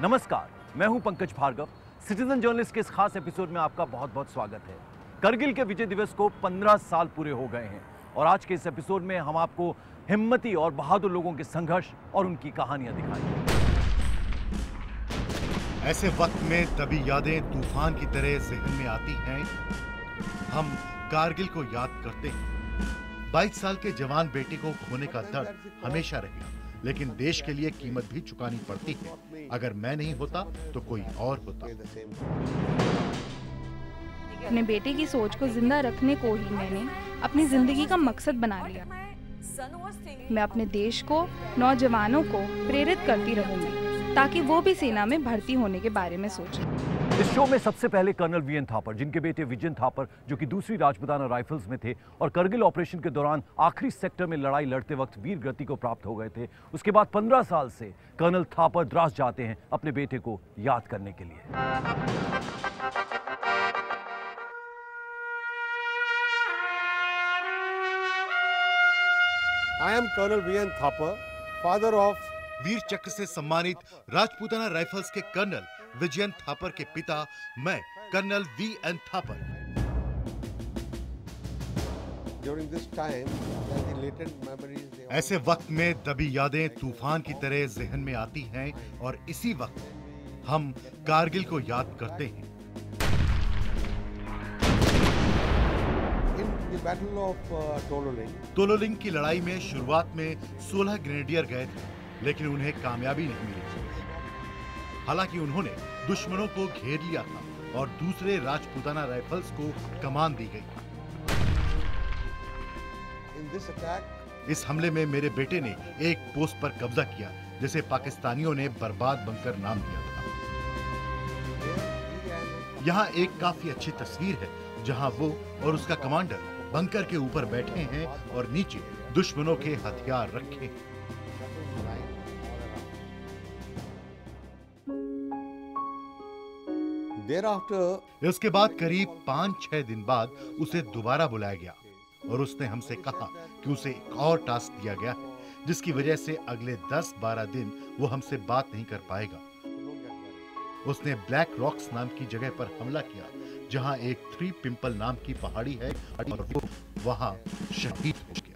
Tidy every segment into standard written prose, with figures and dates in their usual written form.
नमस्कार, मैं हूं पंकज भार्गव। सिटीजन जर्नलिस्ट के इस खास एपिसोड में आपका बहुत बहुत स्वागत है। करगिल के विजय दिवस को 15 साल पूरे हो गए हैं और आज के इस एपिसोड में हम आपको हिम्मती और बहादुर लोगों के संघर्ष और उनकी कहानियां दिखाएंगे। ऐसे वक्त में तभी यादें तूफान की तरह जहन में आती हैं। हम कारगिल को याद करते हैं। 22 साल के जवान बेटे को खोने का दर्द हमेशा रहेगा, लेकिन देश के लिए कीमत भी चुकानी पड़ती है। अगर मैं नहीं होता तो कोई और होता। अपने बेटे की सोच को जिंदा रखने को ही मैंने अपनी जिंदगी का मकसद बना लिया। मैं अपने देश को, नौजवानों को प्रेरित करती रहूंगी ताकि वो भी सेना में भर्ती होने के बारे में सोचें। इस शो में सबसे पहले कर्नल वीएन थापर, जिनके बेटे विजयन थापर जो कि दूसरी राजपुताना राइफल्स में थे और करगिल ऑपरेशन के दौरान आखिरी सेक्टर में लड़ाई लड़ते वक्त वीर गति को प्राप्त हो गए थे। उसके बाद 15 साल से कर्नल थापर द्रास जाते हैं अपने बेटे को याद करने के लिए। I am Colonel V.N. Thapar, father of वीर चक्र से सम्मानित राजपूताना राइफल्स के कर्नल विजयन थापर के पिता मैं colonel VN Thapar. During this time, the latent memories. ऐसे वक्त में दबी यादें तूफान की तरह जहन में आती हैं और इसी वक्त हम कारगिल को याद करते हैं। In the battle of Tololing, Tololing की लड़ाई में शुरुआत में 16 ग्रेनेडियर गए थे, लेकिन उन्हें कामयाबी नहीं मिली। हालांकि उन्होंने दुश्मनों को घेर लिया था और दूसरे राजपूताना राइफल्स को कमान दी गई। in this attack, इस हमले में मेरे बेटे ने एक पोस्ट पर कब्जा किया, जिसे पाकिस्तानियों ने बर्बाद बंकर नाम दिया था। he and यहाँ एक काफी अच्छी तस्वीर है, जहाँ वो और उसका कमांडर बंकर के ऊपर बैठे हैं और नीचे दुश्मनों के हथियार रखे हैं। thereafter, इसके बाद करीब 5-6 दिन बाद उसे दोबारा बुलाया गया और उसने हमसे कहा कि उसे एक और टास्क दिया गया है, जिसकी वजह से अगले 10-12 दिन वो हमसे बात नहीं कर पाएगा। उसने ब्लैक रॉक्स नाम की जगह पर हमला किया, जहां एक 3 पिंपल नाम की पहाड़ी है और वो वहां शहीद हो गया।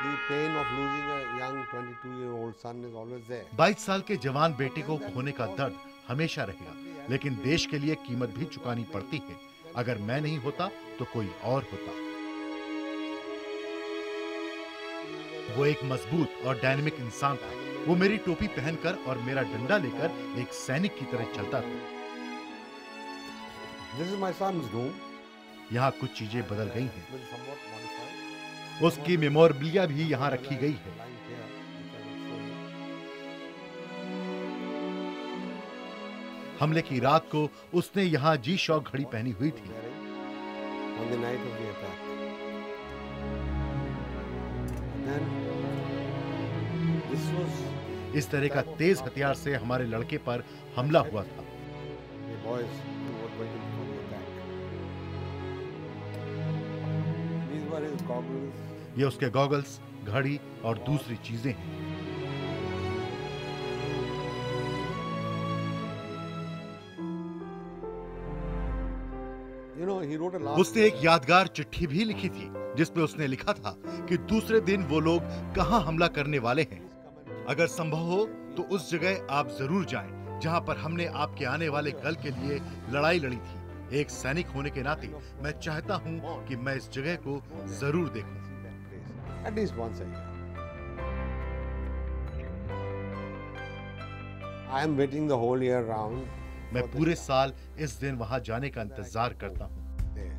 the pain of losing a young 22-year-old son is always there. 22 साल के जवान बेटे को खोने का दर्द हमेशा रहेगा, लेकिन देश के लिए कीमत भी चुकानी पड़ती है। अगर मैं नहीं होता तो कोई और होता। वो एक मजबूत और डायनेमिक इंसान था। वो मेरी टोपी पहनकर और मेरा डंडा लेकर एक सैनिक की तरह चलता था। This is my son's room. यहाँ कुछ चीजें बदल गई हैं। Been somewhat modified. उसकी मेमोरेबिलिया भी यहाँ रखी गई है। Lying here, which I will show you. हमले की रात को उसने यहाँ जी शॉक घड़ी पहनी हुई थी। On the night of the attack. And then this was इस तरह का तेज हथियार से हमारे लड़के पर हमला हुआ था। the boys who were waiting for the attack. These were his goggles. ये उसके गॉगल्स, घड़ी और दूसरी चीजें हैं। You know, he wrote a last उसने एक यादगार चिट्ठी भी लिखी थी, जिसमें उसने लिखा था कि दूसरे दिन वो लोग कहां हमला करने वाले हैं। अगर संभव हो तो उस जगह आप जरूर जाएं, जहां पर हमने आपके आने वाले कल के लिए लड़ाई लड़ी थी। एक सैनिक होने के नाते मैं चाहता हूं कि मैं इस जगह को जरूर देखूं। at least once a year. I am waiting the whole year round. मैं पूरे साल इस दिन वहां जाने का इंतजार करता हूं। There.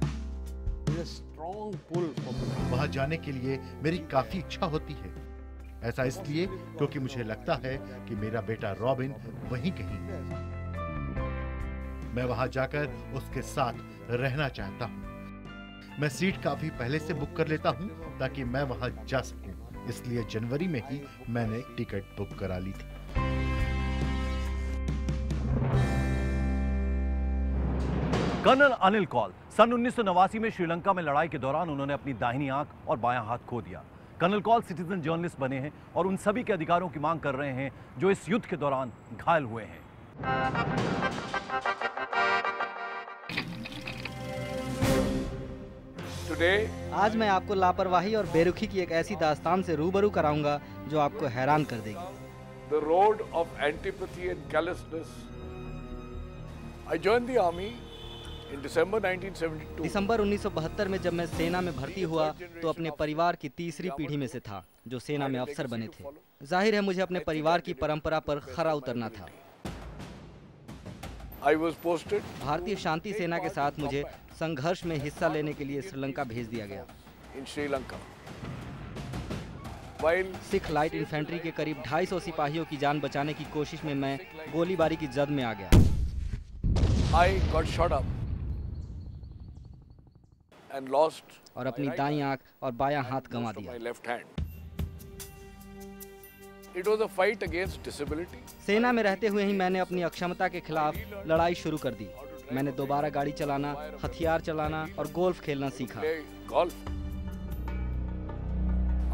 There is a strong pull for me. वहां जाने के लिए मेरी काफी इच्छा होती है। ऐसा इसलिए क्योंकि मुझे लगता है कि मेरा बेटा रॉबिन वहीं कहीं है। मैं वहां जाकर उसके साथ रहना चाहता हूं। मैं सीट काफी पहले से बुक कर लेता हूं ताकि मैं वहां जा सकूं। इसलिए जनवरी में ही मैंने टिकट बुक करा ली थी। कर्नल अनिल कौल सन 1989 में श्रीलंका में लड़ाई के दौरान उन्होंने अपनी दाहिनी आंख और बायां हाथ खो दिया। कर्नल कौल सिटीजन जर्नलिस्ट बने हैं और उन सभी के अधिकारों की मांग कर रहे हैं जो इस युद्ध के दौरान घायल हुए हैं। आज मैं आपको लापरवाही और बेरुखी की एक ऐसी दास्तान से रूबरू कराऊंगा जो आपको हैरान कर देगी। The road of antipathy and callousness. I joined the army in December 1972. दिसंबर 1972 में जब मैं सेना में भर्ती हुआ तो अपने परिवार की तीसरी पीढ़ी में से था जो सेना में अफसर बने थे। जाहिर है मुझे अपने परिवार की परंपरा पर खरा उतरना था। I was posted. भारतीय शांति सेना के साथ मुझे संघर्ष में हिस्सा लेने के लिए श्रीलंका भेज दिया गया। In Sri Lanka. Sikh light infantry के करीब 250 सिपाहियों की जान बचाने की कोशिश में मैं गोलीबारी की जद में आ गया। I got shot up and lost और अपनी दाईं आंख और बायां हाथ गंवा दिया। It was a fight against disability. सेना में रहते हुए ही मैंने अपनी अक्षमता के खिलाफ लड़ाई शुरू कर दी। मैंने दोबारा गाड़ी चलाना, हथियार चलाना और गोल्फ खेलना सीखा।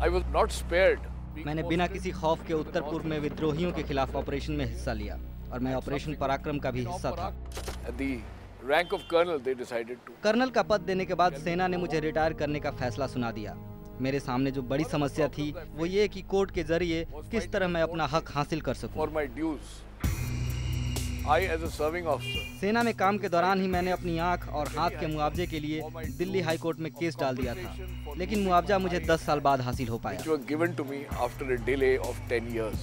I was not spared. मैंने बिना किसी खौफ के उत्तर पूर्व में विद्रोहियों के खिलाफ ऑपरेशन में हिस्सा लिया और मैं ऑपरेशन पराक्रम का भी हिस्सा था। At the rank of colonel, they decided to. Colonel का पद देने के बाद सेना ने मुझे रिटायर करने का फैसला सुना दिया। मेरे सामने जो बड़ी समस्या थी वो ये कि कोर्ट के जरिए किस तरह मैं अपना हक हासिल कर सकूं। For my dues, I as a serving officer. सेना में काम के दौरान ही मैंने अपनी आंख और हाथ के मुआवजे के लिए दिल्ली हाई कोर्ट में केस डाल दिया था, लेकिन मुआवजा मुझे 10 साल बाद हासिल हो पाया। Which were given to me after a delay of 10 years.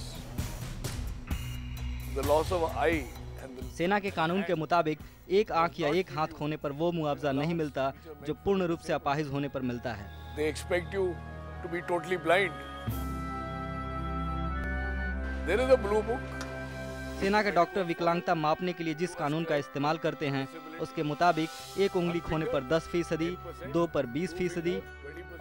The loss of eye and the... सेना के कानून के मुताबिक एक आंख या एक हाथ खोने पर वो मुआवजा नहीं मिलता जो पूर्ण रूप से अपाहिज होने पर मिलता है। They expect you to be totally blind. There is a blue book. सेना के डॉक्टर विकलांगता मापने के लिए जिस कानून का इस्तेमाल करते हैं उसके मुताबिक एक उंगली खोने पर 10%, 2 पर 20%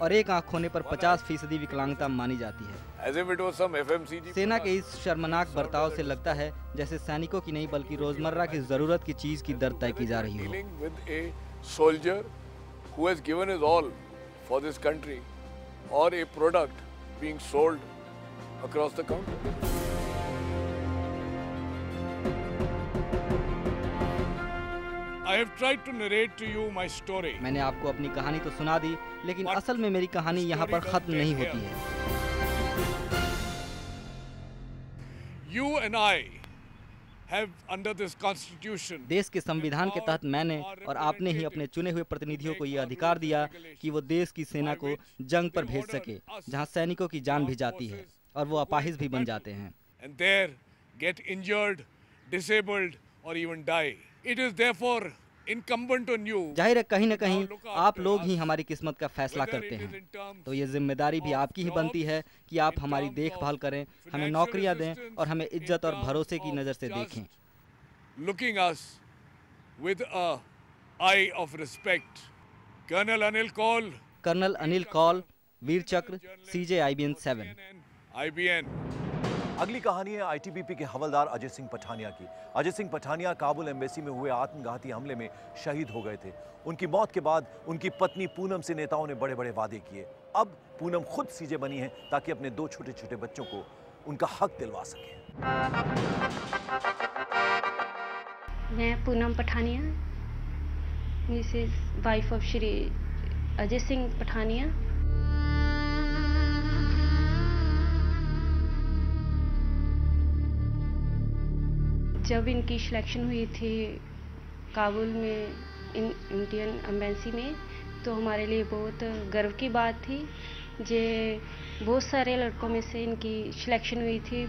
और एक आंख खोने पर 50% विकलांगता मानी जाती है। As if it was some FMCG. सेना के इस शर्मनाक बर्ताव से लगता है जैसे सैनिकों की नहीं बल्कि रोजमर्रा की जरूरत की चीज की दर तय की जा रही हो। Dealing with a soldier who has given his all for this country or a product being sold across the counter. I have tried to narrate to you my story. मैंने आपको अपनी कहानी तो सुना दी, लेकिन असल में मेरी कहानी यहाँ पर खत्म नहीं होती है। You and I have under this constitution. देश के संविधान के तहत मैंने और आपने ही अपने चुने हुए प्रतिनिधियों को ये अधिकार दिया कि वो देश की सेना को जंग पर भेज सके, जहाँ सैनिकों की जान भी जाती है और वो अपाहिज भी बन जाते हैं। And there get injured, disabled or even die. It is therefore incumbent on you. जाहिर है कहीं न कहीं आप लोग ही हमारी किस्मत का फैसला करते हैं, तो ये जिम्मेदारी भी आपकी ही बनती है कि आप हमारी देखभाल करें, हमें नौकरियां दें और हमें इज्जत और भरोसे की नज़र से देखें। Looking us with a eye of respect. Colonel Anil Kaul. Colonel Anil Kaul, Vir Chakra, CJ IBN 7। IBN। अगली कहानी है आईटीबीपी के हवलदार अजय सिंह पठानिया की। अजय सिंह पठानिया काबुल एम्बेसी में हुए आत्मघाती हमले में शहीद हो गए थे। उनकी मौत के बाद उनकी पत्नी पूनम से नेताओं ने बड़े बड़े वादे किए। अब पूनम खुद सीजे बनी है ताकि अपने 2 छोटे छोटे बच्चों को उनका हक दिलवा सके। मैं Poonam Pathania, Mrs wife of Shri Ajay Singh Pathania. जब इनकी सिलेक्शन हुई थी काबुल में इंडियन एम्बेसी में, तो हमारे लिए बहुत गर्व की बात थी। जे बहुत सारे लड़कों में से इनकी सिलेक्शन हुई थी,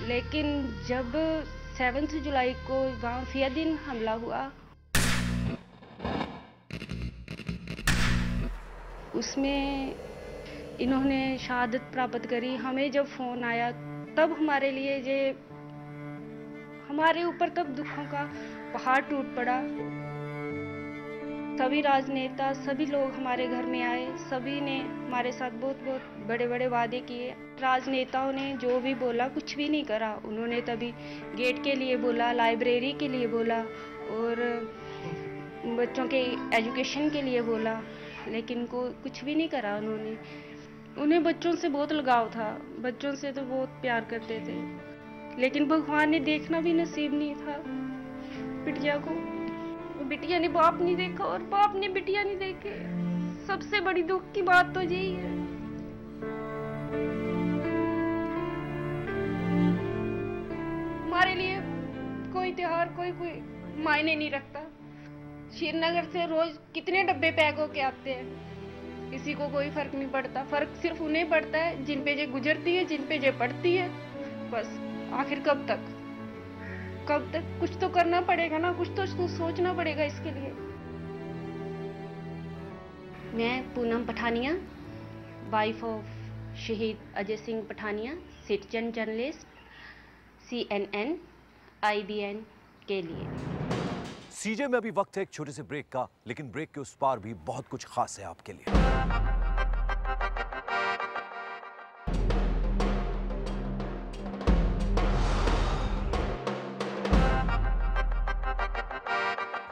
लेकिन जब 7 जुलाई को वहाँ फियादीन हमला हुआ, उसमें इन्होंने शहादत प्राप्त करी। हमें जब फ़ोन आया तब हमारे लिए ये हमारे ऊपर तब दुखों का पहाड़ टूट पड़ा। सभी राजनेता, सभी लोग हमारे घर में आए, सभी ने हमारे साथ बहुत बहुत बड़े बड़े वादे किए। राजनेताओं ने जो भी बोला कुछ भी नहीं करा। उन्होंने तभी गेट के लिए बोला, लाइब्रेरी के लिए बोला और बच्चों के एजुकेशन के लिए बोला, लेकिन कुछ भी नहीं करा उन्होंने। उन्हें बच्चों से बहुत लगाव था, बच्चों से तो बहुत प्यार करते थे, लेकिन भगवान ने देखना भी नसीब नहीं था बिटिया को। बिटिया ने बाप नहीं देखा और बाप ने बिटिया नहीं देखे। सबसे बड़ी दुख की बात तो यही है। हमारे लिए कोई त्योहार कोई मायने नहीं रखता। श्रीनगर से रोज कितने डब्बे पैक होके आते हैं, किसी को कोई फर्क नहीं पड़ता। फर्क सिर्फ उन्हें पड़ता है जिन पे जे गुजरती है, जिन पे जे पड़ती है। बस आखिर कब तक कुछ तो करना पड़ेगा ना, कुछ तो सोचना पड़ेगा इसके लिए। मैं पूनम पठानिया, वाइफ ऑफ शहीद Ajay Singh Pathania, citizen journalist, CNN, IBN के लिए। सीजे में अभी वक्त है एक छोटे से ब्रेक का, लेकिन ब्रेक के उस पार भी बहुत कुछ खास है आपके लिए।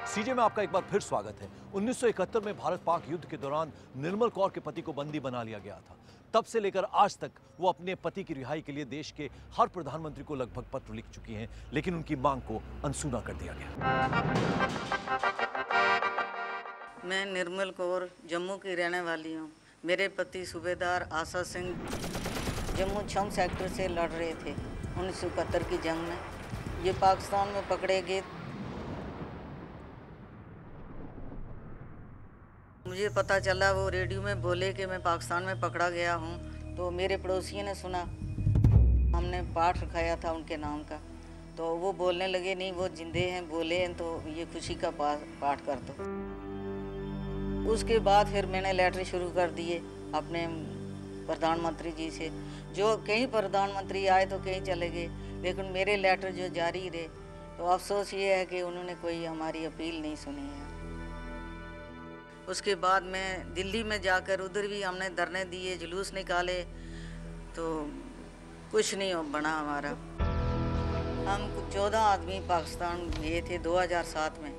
सीजे में आपका एक बार फिर स्वागत है। 1971 में भारत पाक युद्ध के दौरान निर्मल कौर के पति को बंदी बना लिया गया था। तब से लेकर आज तक वो अपने पति की रिहाई के लिए देश के हर प्रधानमंत्री को लगभग पत्र लिख चुकी हैं, लेकिन उनकी मांग को अनसुना कर दिया गया। मैं निर्मल कौर जम्मू की रहने वाली हूँ। मेरे पति सूबेदार आशा सिंह जम्मू 6 सेक्टर से लड़ रहे थे 1971 की जंग में। ये पाकिस्तान में पकड़े गए। मुझे पता चला, वो रेडियो में बोले कि मैं पाकिस्तान में पकड़ा गया हूँ। तो मेरे पड़ोसियों ने सुना, हमने पाठ रखाया था उनके नाम का, तो वो बोलने लगे नहीं वो जिंदे हैं, बोले हैं तो ये खुशी का पाठ कर दो। उसके बाद फिर मैंने लेटर शुरू कर दिए अपने प्रधानमंत्री जी से। जो कई प्रधानमंत्री आए तो कहीं चले गए, लेकिन मेरे लेटर जो जारी रहे। तो अफसोस ये है कि उन्होंने कोई हमारी अपील नहीं सुनी है। उसके बाद मैं दिल्ली में जाकर उधर भी हमने धरने दिए, जुलूस निकाले, तो कुछ नहीं बना हमारा। हम 14 आदमी पाकिस्तान गए थे 2007 में।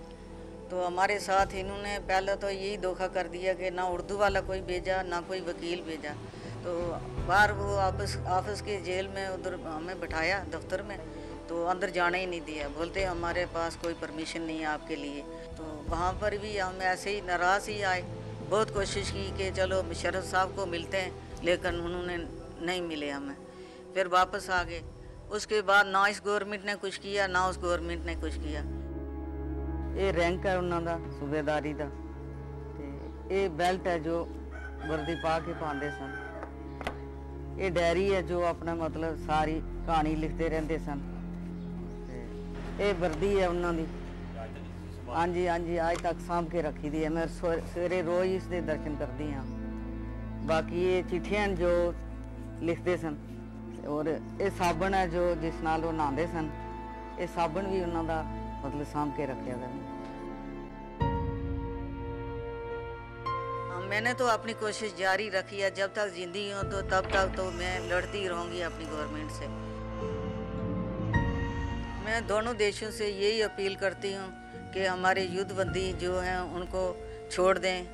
तो हमारे साथ इन्होंने पहले तो यही धोखा कर दिया कि ना उर्दू वाला कोई भेजा, ना कोई वकील भेजा। तो बाहर वो ऑफिस के जेल में उधर हमें बिठाया दफ्तर में, तो अंदर जाने ही नहीं दिया। बोलते हमारे पास कोई परमिशन नहीं है आपके लिए। तो वहाँ पर भी हम ऐसे ही नाराज़ ही आए। बहुत कोशिश की कि चलो मुशर्रफ साहब को मिलते हैं, लेकिन उन्होंने नहीं मिले हमें। फिर वापस आ गए। उसके बाद ना इस गवर्नमेंट ने कुछ किया, ना उस गवर्नमेंट ने कुछ किया। ये रैंक है उन्होंने सूबेदारी का, ये बेल्ट है जो वर्दी पा के पाते सन। ये डायरी है जो अपना मतलब सारी कहानी लिखते रहते सन। ये वर्दी है उन्होंने, हाँ जी आज तक सामभ के रखी दी है। मैं सवेरे रोज इसके दर्शन करती हाँ। बाकी ये चिट्ठियां जो लिखते सन, और ये साबन है जो जिस नाल वो नहाते सन, ये साबन भी उन्होंने मतलब सामभ के रखा था। मैंने तो अपनी कोशिश जारी रखी है। जब तक जिंदगी हूँ तो तब तक तो मैं लड़ती रहूँगी अपनी गवर्नमेंट से। मैं दोनों देशों से यही अपील करती हूँ कि हमारे युद्धबंदी जो हैं उनको छोड़ दें।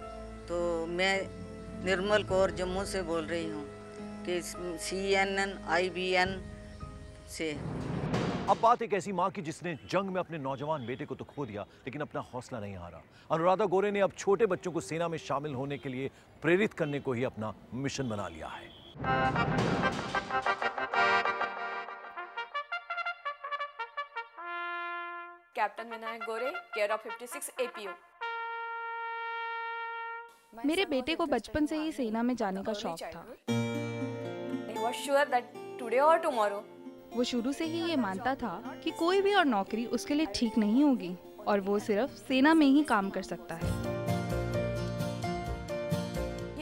तो मैं निर्मल कौर जम्मू से बोल रही हूँ कि CNN IBN से। अब बात एक ऐसी मां की जिसने जंग में अपने नौजवान बेटे को तो खो दिया, लेकिन अपना हौसला नहीं हारा। अनुराधा गोरे ने अब छोटे बच्चों को सेना में शामिल होने के लिए प्रेरित करने को ही अपना मिशन बना लिया है। Captain Vinayak Gore, care of 56 APO। मेरे बेटे को बचपन से ही सेना में जाने का शौक था। He was sure that today or tomorrow वो शुरू से ही ये मानता था कि कोई भी और नौकरी उसके लिए ठीक नहीं होगी और वो सिर्फ सेना में ही काम कर सकता है।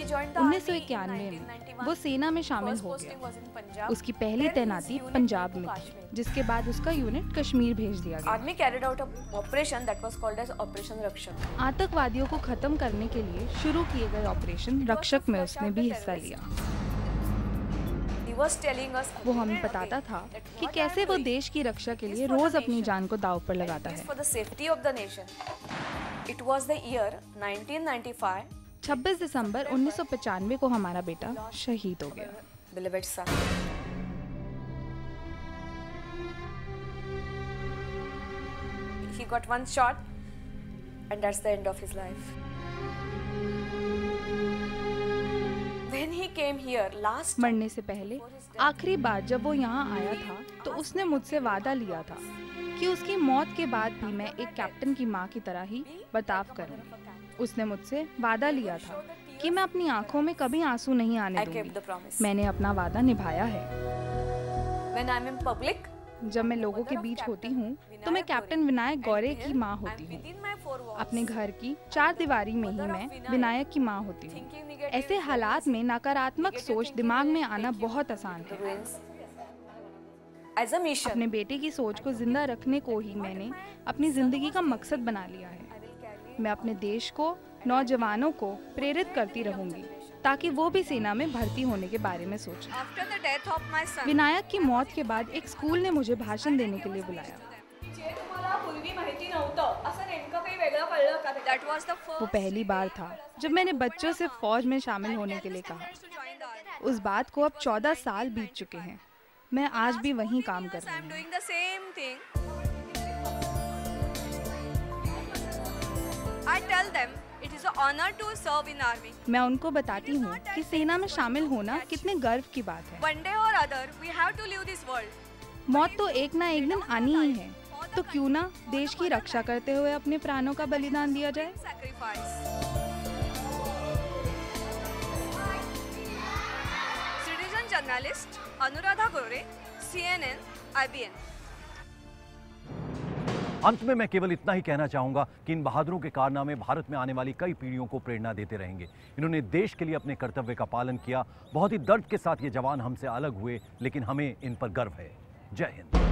1991 में वो सेना में शामिल हो गया। उसकी पहली तैनाती पंजाब में थी, जिसके बाद उसका यूनिट कश्मीर भेज दिया गया। Army carried out a operation that was called as operation Rakshak. आतंकवादियों को खत्म करने के लिए शुरू किए गए ऑपरेशन रक्षक में उसने भी हिस्सा लिया। was telling us वो हमें बताता था कि कैसे वो देश की रक्षा के लिए रोज अपनी जान को दांव पर लगाता है। for the safety of the nation. It was the year 1995. 26 दिसंबर 1995 को हमारा बेटा शहीद हो गया। Beloved son. He got one shot, and that's the end of his life. When he came here last time, मरने से पहले आखिरी बार जब वो यहाँ आया था तो उसने मुझसे वादा लिया था कि उसकी मौत के बाद भी मैं एक कैप्टन की माँ की तरह ही बर्ताव करूँगी। उसने मुझसे वादा लिया था कि मैं अपनी आंखों में कभी आंसू नहीं आने दूंगी। मैंने अपना वादा निभाया है। when I'm in public, जब मैं लोगों के बीच होती हूँ तो मैं कैप्टन विनायक गौरे की माँ होती हूँ। अपने घर की 4 दीवारी में ही मैं विनायक की माँ होती हूँ। ऐसे हालात में नकारात्मक सोच दिमाग में आना बहुत आसान है। as a mission, अपने बेटे की सोच को जिंदा रखने को ही मैंने अपनी जिंदगी का मकसद बना लिया है। मैं अपने देश को, नौजवानों को प्रेरित करती रहूंगी ताकि वो भी सेना में भर्ती होने के बारे में सोचें। after the death of my son, Vinayak की मौत के बाद एक स्कूल ने मुझे भाषण देने के लिए बुलाया। जे तुम्हाला पूर्वी माहिती नव्हतं असं नेमकं काही वेगळं कळलं का? That was the वो first पहली बार था जब मैंने बच्चों से फौज में शामिल होने के लिए कहा। उस बात को अब 14 साल बीत चुके हैं। मैं आज भी वहीं काम कर रही I'm हूँ। doing the same thing. I tell them it is an honor to serve in army. मैं उनको बताती हूँ कि सेना में शामिल होना कितने गर्व की बात है। One day or other, we have to leave this world. मौत तो एक ना एक दिन आनी ही है, तो क्यों ना देश की रक्षा करते हुए अपने प्राणों का बलिदान दिया जाए। Sacrifice. Citizen journalist Anuradha Gore, CNN, IBN. अंत में मैं केवल इतना ही कहना चाहूंगा कि इन बहादुरों के कारनामे भारत में आने वाली कई पीढ़ियों को प्रेरणा देते रहेंगे। इन्होंने देश के लिए अपने कर्तव्य का पालन किया। बहुत ही दर्द के साथ ये जवान हमसे अलग हुए, लेकिन हमें इन पर गर्व है। जय हिंद।